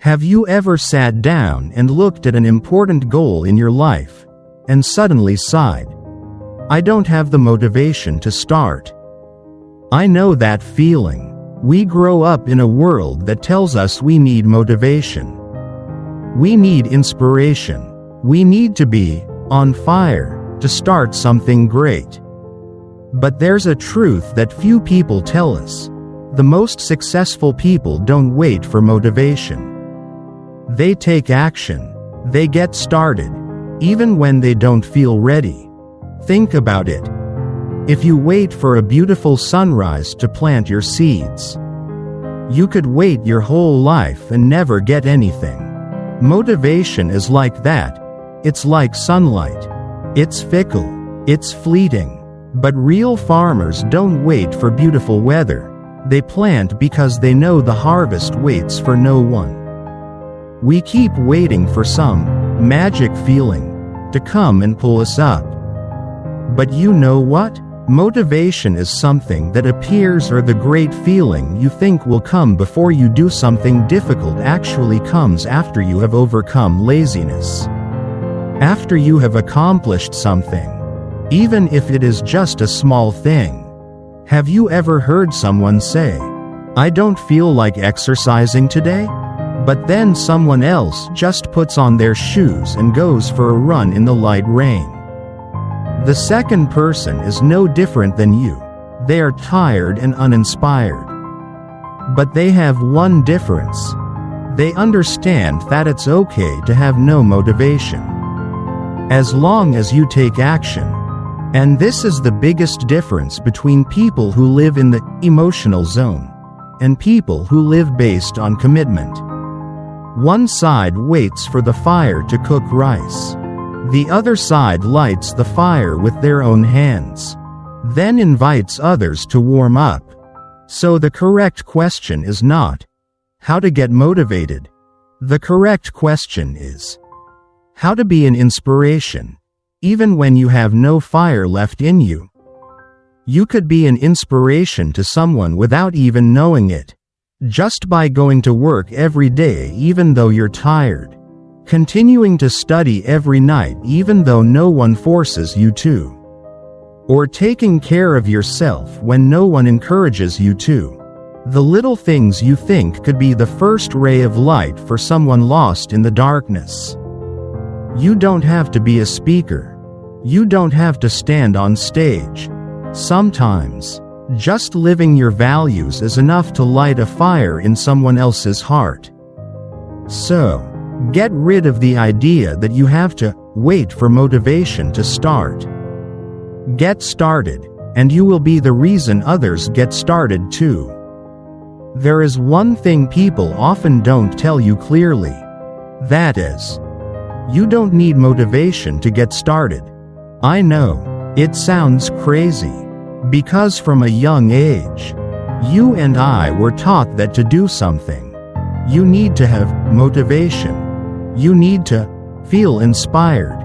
Have you ever sat down and looked at an important goal in your life, and suddenly sighed, "I don't have the motivation to start"? I know that feeling. We grow up in a world that tells us we need motivation. We need inspiration. We need to be on fire to start something great. But there's a truth that few people tell us. The most successful people don't wait for motivation. They take action. They get started, even when they don't feel ready. Think about it. If you wait for a beautiful sunrise to plant your seeds, you could wait your whole life and never get anything. Motivation is like that. It's like sunlight. It's fickle. It's fleeting. But real farmers don't wait for beautiful weather. They plant because they know the harvest waits for no one. We keep waiting for some magic feeling to come and pull us up. But you know what? Motivation is something that appears, or the great feeling you think will come before you do something difficult actually comes after you have overcome laziness. After you have accomplished something, even if it is just a small thing. Have you ever heard someone say, "I don't feel like exercising today"? But then someone else just puts on their shoes and goes for a run in the light rain. The second person is no different than you. They are tired and uninspired. But they have one difference. They understand that it's okay to have no motivation, as long as you take action. And this is the biggest difference between people who live in the emotional zone and people who live based on commitment. One side waits for the fire to cook rice. The other side lights the fire with their own hands, then invites others to warm up. So the correct question is not how to get motivated. The correct question is how to be an inspiration, even when you have no fire left in you. You could be an inspiration to someone without even knowing it. Just by going to work every day even though you're tired. Continuing to study every night even though no one forces you to. Or taking care of yourself when no one encourages you to. The little things you think could be the first ray of light for someone lost in the darkness. You don't have to be a speaker. You don't have to stand on stage. Sometimes, just living your values is enough to light a fire in someone else's heart. So, get rid of the idea that you have to wait for motivation to start. Get started, and you will be the reason others get started too. There is one thing people often don't tell you clearly. That is, you don't need motivation to get started. I know, it sounds crazy. Because from a young age, you and I were taught that to do something, you need to have motivation. You need to feel inspired.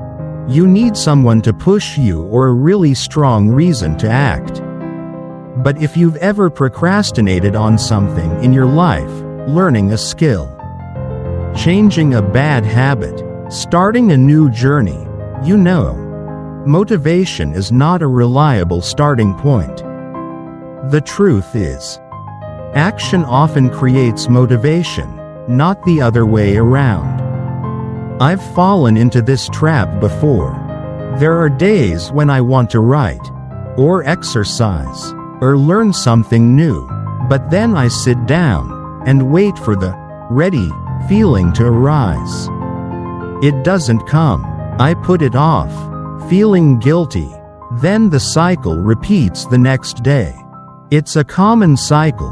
You need someone to push you or a really strong reason to act. But if you've ever procrastinated on something in your life, learning a skill, changing a bad habit, starting a new journey, you know, motivation is not a reliable starting point. The truth is, action often creates motivation, not the other way around. I've fallen into this trap before. There are days when I want to write, or exercise, or learn something new, but then I sit down and wait for the ready feeling to arise. It doesn't come. I put it off, feeling guilty. Then the cycle repeats the next day. It's a common cycle.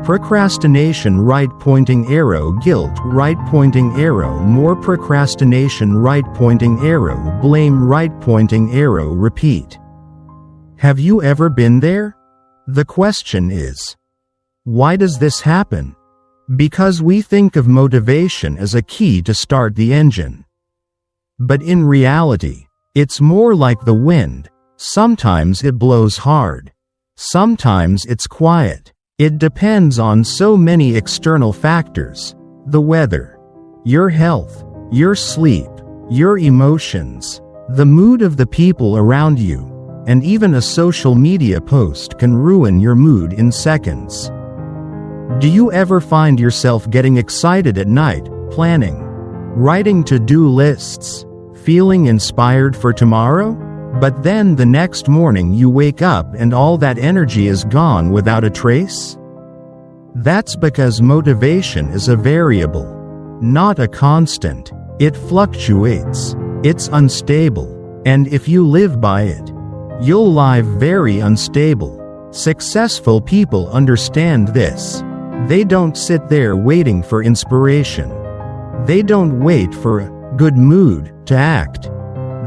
Procrastination, right pointing arrow, guilt, right pointing arrow, more procrastination, right pointing arrow, blame, right pointing arrow, repeat. Have you ever been there? The question is, why does this happen? Because we think of motivation as a key to start the engine. But in reality, it's more like the wind. Sometimes it blows hard. Sometimes it's quiet. It depends on so many external factors: the weather, your health, your sleep, your emotions, the mood of the people around you, and even a social media post can ruin your mood in seconds. Do you ever find yourself getting excited at night, planning, writing to-do lists, feeling inspired for tomorrow? But then the next morning you wake up and all that energy is gone without a trace? That's because motivation is a variable, not a constant. It fluctuates, it's unstable, and if you live by it, you'll live very unstable. Successful people understand this. They don't sit there waiting for inspiration. They don't wait for a good mood to act.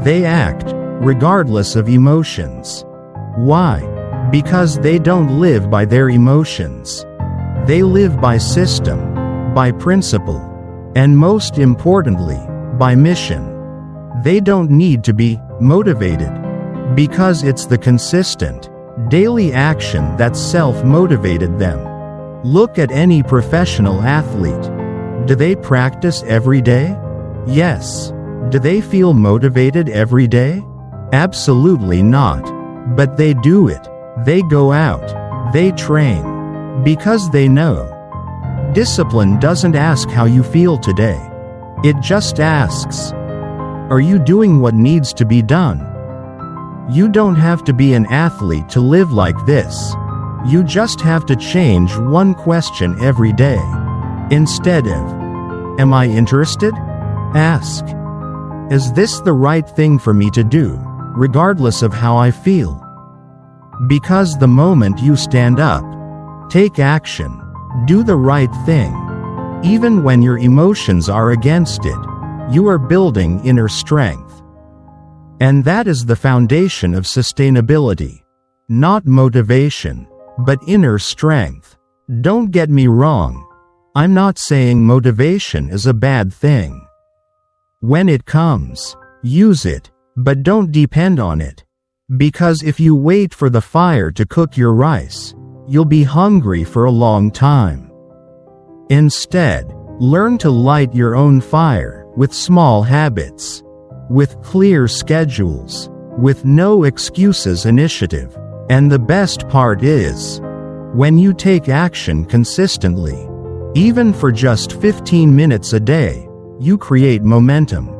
They act, regardless of emotions. Why? Because they don't live by their emotions. They live by system, by principle, and most importantly, by mission. They don't need to be motivated, because it's the consistent, daily action that self-motivated them. Look at any professional athlete. Do they practice every day? Yes. Do they feel motivated every day? Absolutely not. But they do it. They go out. They train. Because they know. Discipline doesn't ask how you feel today. It just asks, are you doing what needs to be done? You don't have to be an athlete to live like this. You just have to change one question every day. Instead of, am I interested? Ask, is this the right thing for me to do, regardless of how I feel? Because the moment you stand up, take action, do the right thing, even when your emotions are against it, you are building inner strength. And that is the foundation of sustainability. Not motivation, but inner strength. Don't get me wrong. I'm not saying motivation is a bad thing. When it comes, use it, but don't depend on it. Because if you wait for the fire to cook your rice, you'll be hungry for a long time. Instead, learn to light your own fire with small habits, with clear schedules, with no excuses initiative. And the best part is, when you take action consistently, even for just 15 minutes a day, you create momentum.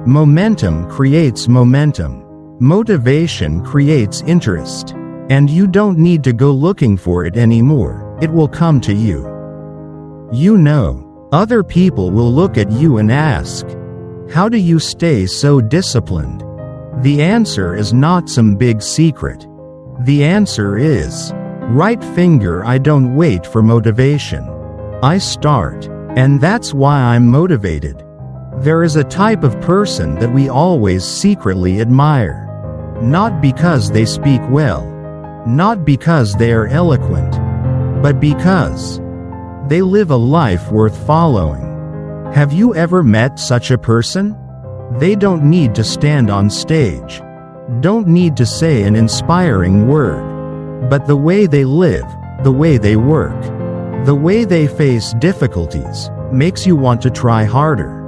Momentum creates momentum. Motivation creates interest. And you don't need to go looking for it anymore. It will come to you. You know, other people will look at you and ask, how do you stay so disciplined? The answer is not some big secret. The answer is, right finger, I don't wait for motivation. I start. And that's why I'm motivated. There is a type of person that we always secretly admire. Not because they speak well, not because they are eloquent, but because they live a life worth following. Have you ever met such a person? They don't need to stand on stage, don't need to say an inspiring word, but the way they live, the way they work, the way they face difficulties, makes you want to try harder.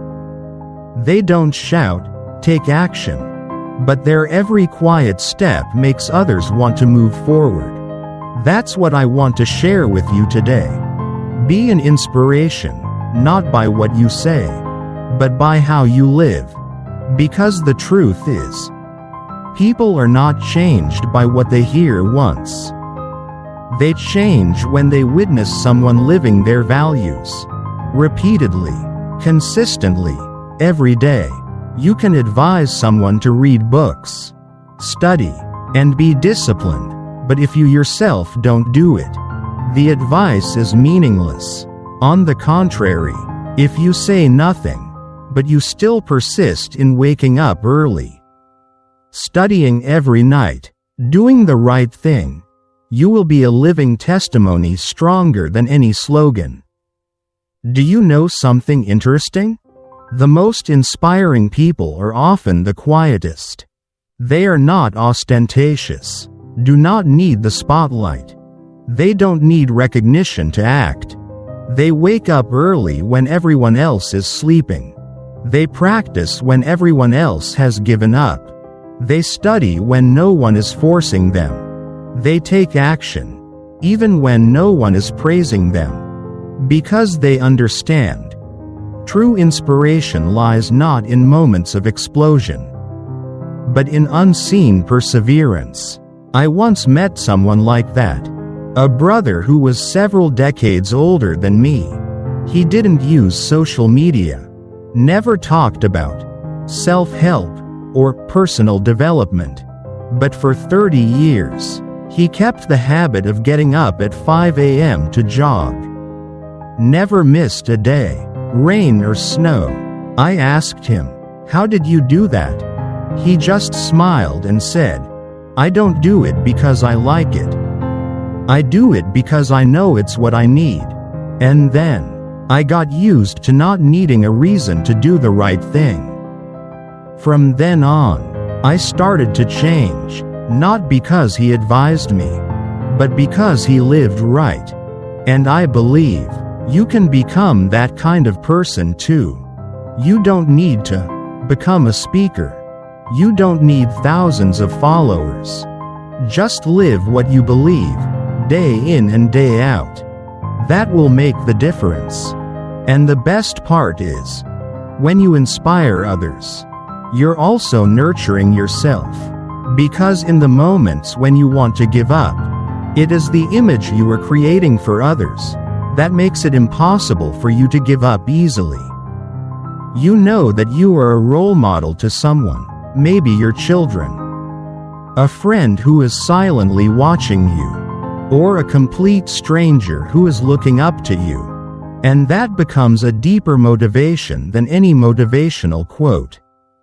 They don't shout, take action, but their every quiet step makes others want to move forward. That's what I want to share with you today. Be an inspiration, not by what you say, but by how you live. Because the truth is, people are not changed by what they hear once. They change when they witness someone living their values. Repeatedly, consistently, every day. You can advise someone to read books, study, and be disciplined, but if you yourself don't do it, the advice is meaningless. On the contrary, if you say nothing, but you still persist in waking up early, studying every night, doing the right thing, you will be a living testimony stronger than any slogan. Do you know something interesting? The most inspiring people are often the quietest. They are not ostentatious, do not need the spotlight. They don't need recognition to act. They wake up early when everyone else is sleeping. They practice when everyone else has given up. They study when no one is forcing them. They take action, even when no one is praising them. Because they understand. True inspiration lies not in moments of explosion, but in unseen perseverance. I once met someone like that. A brother who was several decades older than me. He didn't use social media, never talked about self-help or personal development. But for 30 years, he kept the habit of getting up at 5 a.m. to jog. Never missed a day, rain or snow. I asked him, "How did you do that?" He just smiled and said, "I don't do it because I like it. I do it because I know it's what I need." And then, I got used to not needing a reason to do the right thing. From then on, I started to change, not because he advised me, but because he lived right. And I believe, you can become that kind of person too. You don't need to become a speaker. You don't need thousands of followers. Just live what you believe, day in and day out. That will make the difference. And the best part is, when you inspire others, you're also nurturing yourself. Because in the moments when you want to give up, it is the image you are creating for others that makes it impossible for you to give up easily. You know that you are a role model to someone, maybe your children, a friend who is silently watching you, or a complete stranger who is looking up to you. And that becomes a deeper motivation than any motivational quote.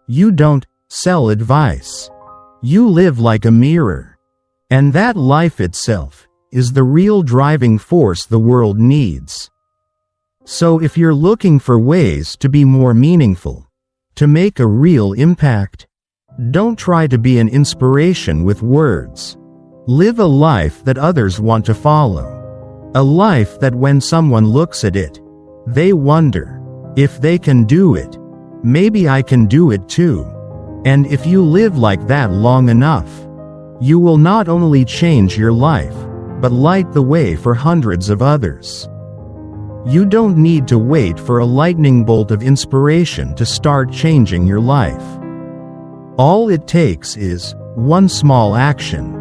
You don't sell advice. You live like a mirror. And that life itself is the real driving force the world needs. So if you're looking for ways to be more meaningful, to make a real impact, don't try to be an inspiration with words. Live a life that others want to follow. A life that when someone looks at it, they wonder, if they can do it, maybe I can do it too. And if you live like that long enough, you will not only change your life, but light the way for hundreds of others. You don't need to wait for a lightning bolt of inspiration to start changing your life. All it takes is one small action.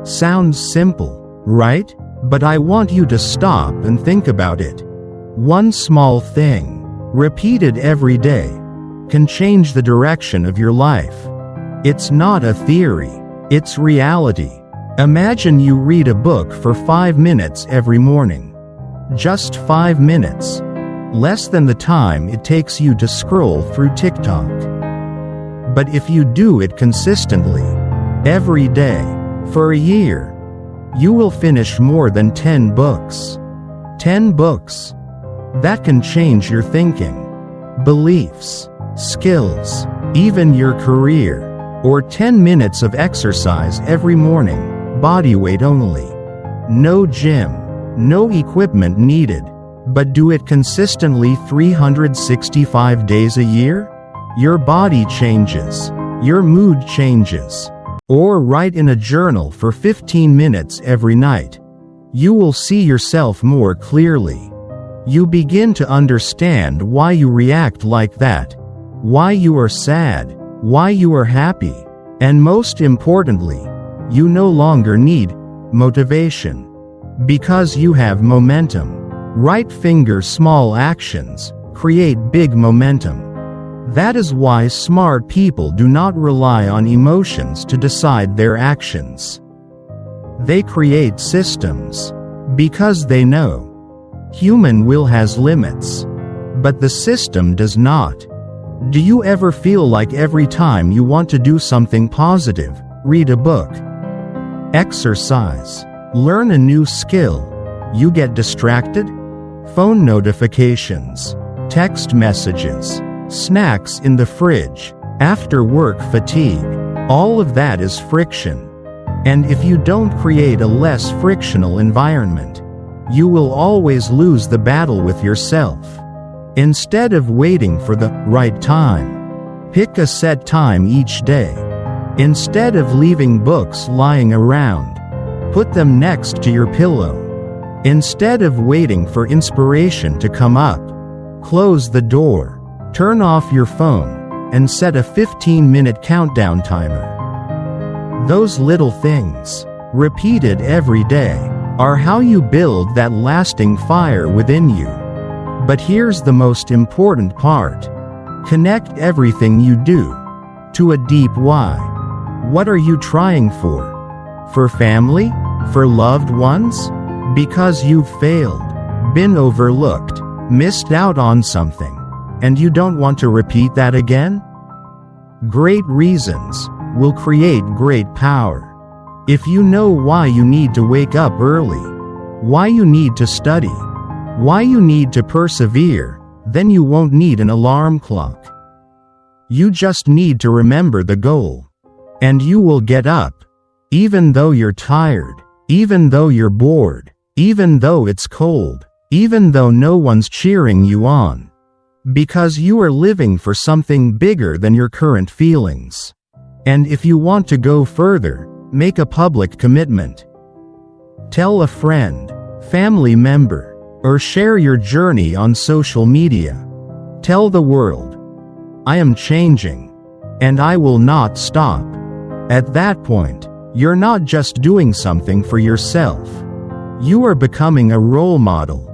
Sounds simple, right? But I want you to stop and think about it. One small thing, repeated every day, can change the direction of your life. It's not a theory, it's reality. Imagine you read a book for 5 minutes every morning. Just 5 minutes. Less than the time it takes you to scroll through TikTok. But if you do it consistently, every day, for a year, you will finish more than 10 books. 10 books. That can change your thinking, beliefs, skills, even your career. Or 10 minutes of exercise every morning, body weight only. No gym, no equipment needed, but do it consistently 365 days a year? Your body changes, your mood changes. Or write in a journal for 15 minutes every night. You will see yourself more clearly. You begin to understand why you react like that, why you are sad, why you are happy, and most importantly, you no longer need motivation. Because you have momentum. Right finger small actions create big momentum. That is why smart people do not rely on emotions to decide their actions. They create systems. Because they know human will has limits. But the system does not. Do you ever feel like every time you want to do something positive, read a book, exercise, learn a new skill, you get distracted? Phone notifications, text messages, snacks in the fridge, after work fatigue, all of that is friction. And if you don't create a less frictional environment, you will always lose the battle with yourself. Instead of waiting for the right time, pick a set time each day. Instead of leaving books lying around, put them next to your pillow. Instead of waiting for inspiration to come up, close the door, turn off your phone, and set a 15-minute countdown timer. Those little things, repeated every day, are how you build that lasting fire within you. But here's the most important part. Connect everything you do to a deep why. What are you trying for? For family? For loved ones? Because you've failed, been overlooked, missed out on something, and you don't want to repeat that again? Great reasons will create great power. If you know why you need to wake up early, why you need to study, why you need to persevere, then you won't need an alarm clock. You just need to remember the goal. And you will get up, even though you're tired, even though you're bored, even though it's cold, even though no one's cheering you on. Because you are living for something bigger than your current feelings. And if you want to go further, make a public commitment. Tell a friend, family member, or share your journey on social media. Tell the world, I am changing, and I will not stop. At that point, you're not just doing something for yourself. You are becoming a role model.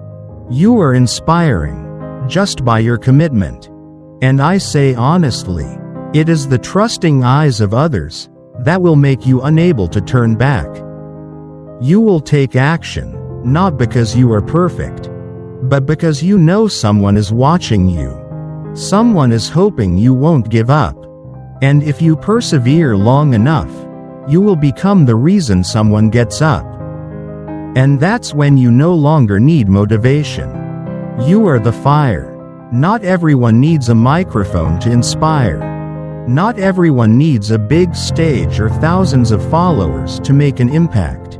You are inspiring, just by your commitment. And I say honestly, it is the trusting eyes of others that will make you unable to turn back. You will take action, not because you are perfect, but because you know someone is watching you. Someone is hoping you won't give up. And if you persevere long enough, you will become the reason someone gets up. And that's when you no longer need motivation. You are the fire. Not everyone needs a microphone to inspire. Not everyone needs a big stage or thousands of followers to make an impact.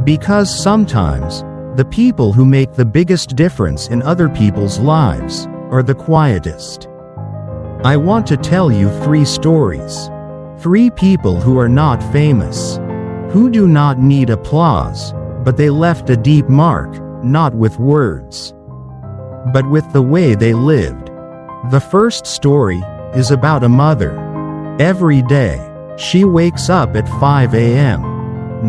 Because sometimes, the people who make the biggest difference in other people's lives are the quietest. I want to tell you 3 stories. 3 people who are not famous, who do not need applause, but they left a deep mark, not with words, but with the way they lived. The first story is about a mother. Every day, she wakes up at 5 a.m.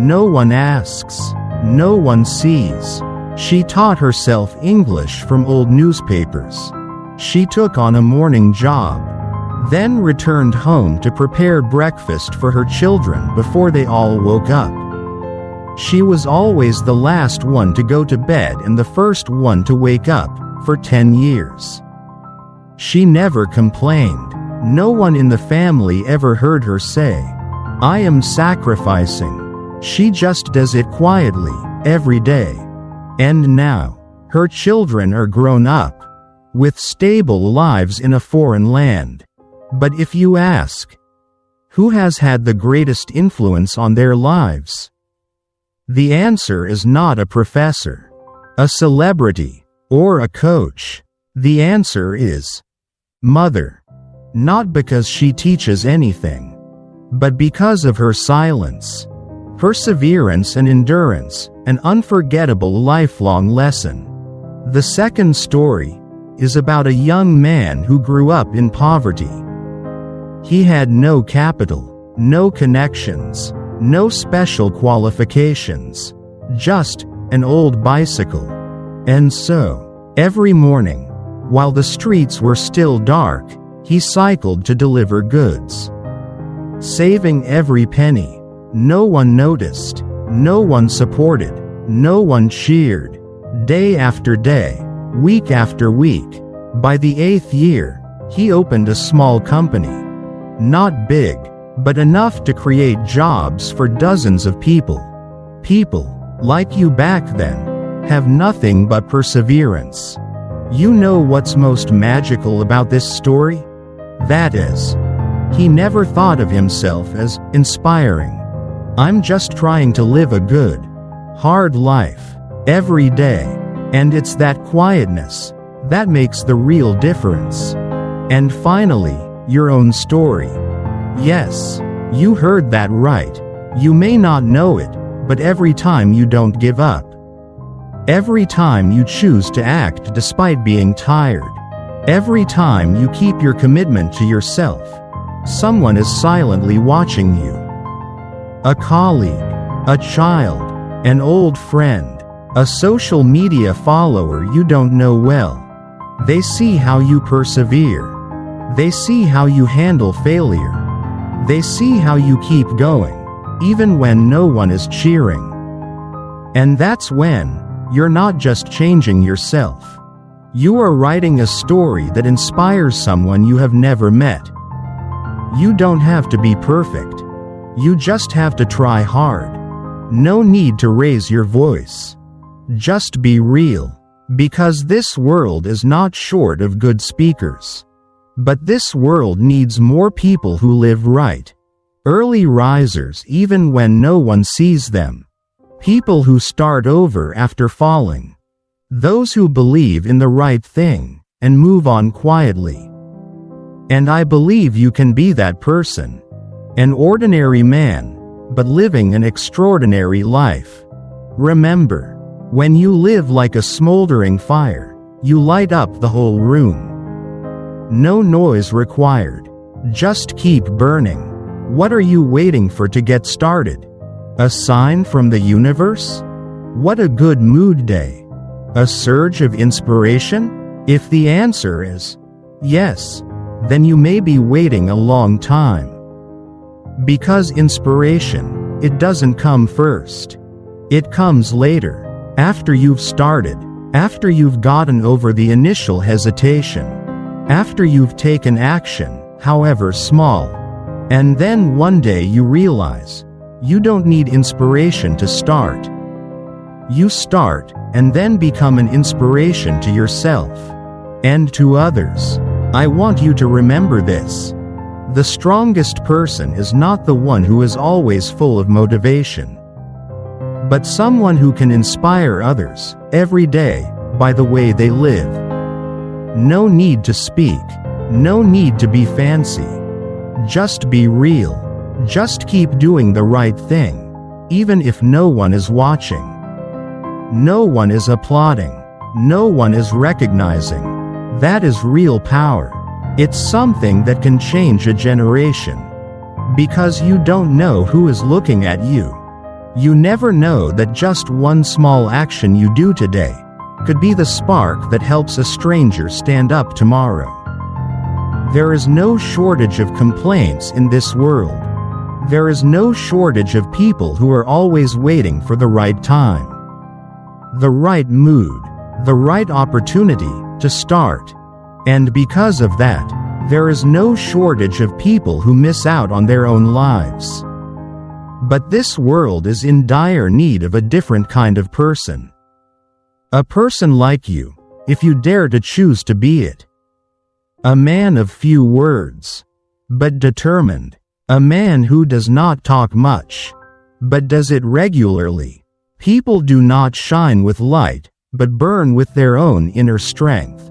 No one asks, no one sees. She taught herself English from old newspapers. She took on a morning job, then returned home to prepare breakfast for her children before they all woke up. She was always the last one to go to bed and the first one to wake up, for 10 years. She never complained. No one in the family ever heard her say, I am sacrificing. She just does it quietly, every day. And now, her children are grown up, with stable lives in a foreign land. But if you ask, who has had the greatest influence on their lives? The answer is not a professor, a celebrity, or a coach. The answer is mother. Not because she teaches anything, but because of her silence, perseverance and endurance, an unforgettable lifelong lesson. The second story is about a young man who grew up in poverty. He had no capital, no connections, no special qualifications, just an old bicycle. And so, every morning, while the streets were still dark, he cycled to deliver goods. Saving every penny, no one noticed, no one supported, no one cheered. Day after day, week after week, by the 8th year, he opened a small company. Not big, but enough to create jobs for dozens of people. People, like you back then, have nothing but perseverance. You know what's most magical about this story? That is, he never thought of himself as inspiring. I'm just trying to live a good, hard life. every day. And it's that quietness that makes the real difference. And finally, your own story. Yes, you heard that right. You may not know it, but every time you don't give up, every time you choose to act despite being tired, every time you keep your commitment to yourself, someone is silently watching you. A colleague, a child, an old friend, a social media follower you don't know well. They see how you persevere. They see how you handle failure. They see how you keep going, even when no one is cheering. And that's when you're not just changing yourself. You are writing a story that inspires someone you have never met. You don't have to be perfect. You just have to try hard. No need to raise your voice. Just be real. Because this world is not short of good speakers. But this world needs more people who live right. Early risers even when no one sees them. People who start over after falling. Those who believe in the right thing and move on quietly. And I believe you can be that person. An ordinary man, but living an extraordinary life. Remember, when you live like a smoldering fire, you light up the whole room. No noise required. Just keep burning. What are you waiting for to get started? A sign from the universe? What a good mood day. A surge of inspiration? If the answer is yes, then you may be waiting a long time. Because inspiration, it doesn't come first. It comes later, after you've started, after you've gotten over the initial hesitation, after you've taken action, however small. And then one day you realize, you don't need inspiration to start. You start, and then become an inspiration to yourself. And to others. I want you to remember this. The strongest person is not the one who is always full of motivation, but someone who can inspire others, every day, by the way they live. No need to speak. No need to be fancy. Just be real. Just keep doing the right thing, even if no one is watching. No one is applauding. No one is recognizing. That is real power. It's something that can change a generation. Because you don't know who is looking at you. You never know that just one small action you do today could be the spark that helps a stranger stand up tomorrow. There is no shortage of complaints in this world. There is no shortage of people who are always waiting for the right time, the right mood, the right opportunity to start. And because of that, there is no shortage of people who miss out on their own lives. But this world is in dire need of a different kind of person. A person like you, if you dare to choose to be it. A man of few words, but determined. A man who does not talk much, but does it regularly. People do not shine with light, but burn with their own inner strength.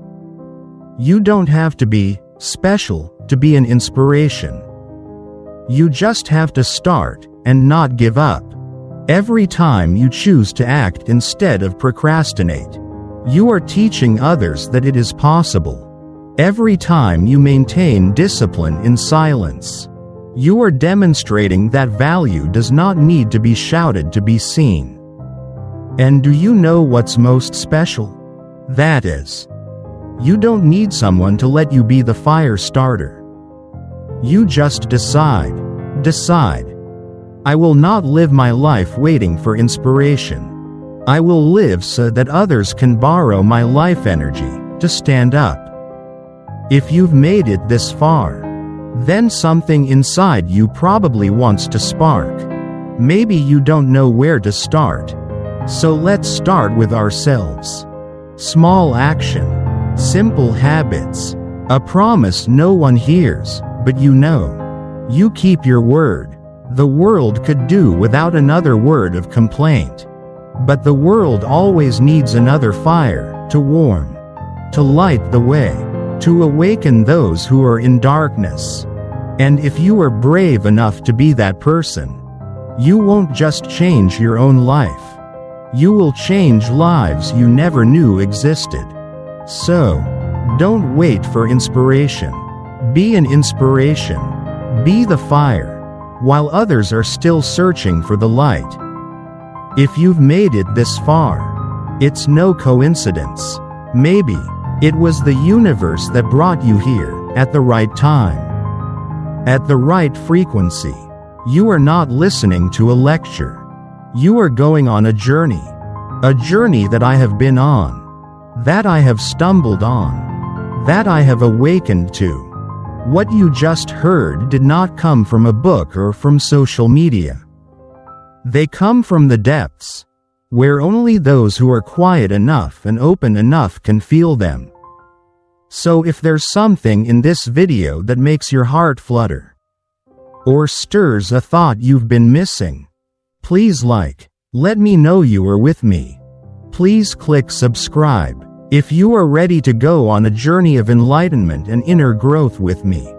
You don't have to be special to be an inspiration. You just have to start and not give up. Every time you choose to act instead of procrastinate, you are teaching others that it is possible. Every time you maintain discipline in silence, you are demonstrating that value does not need to be shouted to be seen. And do you know what's most special? That is, you don't need someone to let you be the fire starter. You just decide. I will not live my life waiting for inspiration. I will live so that others can borrow my life energy to stand up. If you've made it this far, then something inside you probably wants to spark. Maybe you don't know where to start. So let's start with ourselves. Small action. Simple habits. A promise no one hears, but you know. You keep your word. The world could do without another word of complaint. But the world always needs another fire, to warm, to light the way, to awaken those who are in darkness. And if you are brave enough to be that person, you won't just change your own life. You will change lives you never knew existed. So, don't wait for inspiration. Be an inspiration. Be the fire, while others are still searching for the light. If you've made it this far, it's no coincidence. Maybe it was the universe that brought you here, at the right time, at the right frequency. You are not listening to a lecture. You are going on a journey that I have been on, that I have stumbled on, that I have awakened to. What you just heard did not come from a book or from social media. They come from the depths, where only those who are quiet enough and open enough can feel them. So if there's something in this video that makes your heart flutter, or stirs a thought you've been missing, please let me know you are with me. Please click subscribe if you are ready to go on a journey of enlightenment and inner growth with me.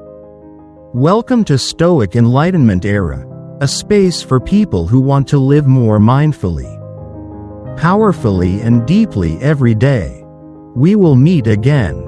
Welcome to Stoic Enlightenment Era, a space for people who want to live more mindfully, powerfully and deeply every day. We will meet again.